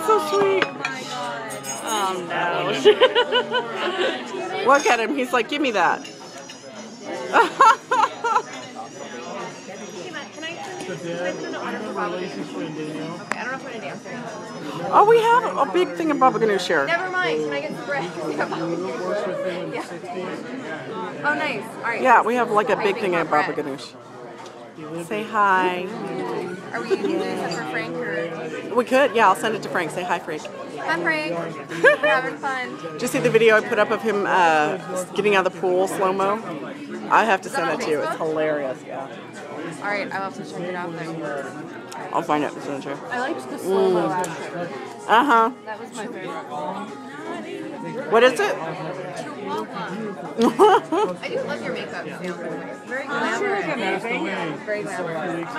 so sweet. Oh my god. Oh no. Look at him. He's like, give me that. Oh, we have a big thing of baba ganoush here. Never mind. Can I get some bread? Yeah. Oh, nice. All right. Yeah, we have like a big thing of baba ganoush. Say hi. Are we using this for Frank or? We could. Yeah, I'll send it to Frank. Say hi, Frank. Hi, Frank. We're having fun. Did you see the video I put up of him getting out of the pool slow-mo? I have to send it to you. It's hilarious. Yeah. All right, I'll have to check it out then. I'll find it and send it to you. I liked the slow-mo action. Uh-huh. That was my favorite. What is it? I do love your makeup. Very glamorous. Very glamorous.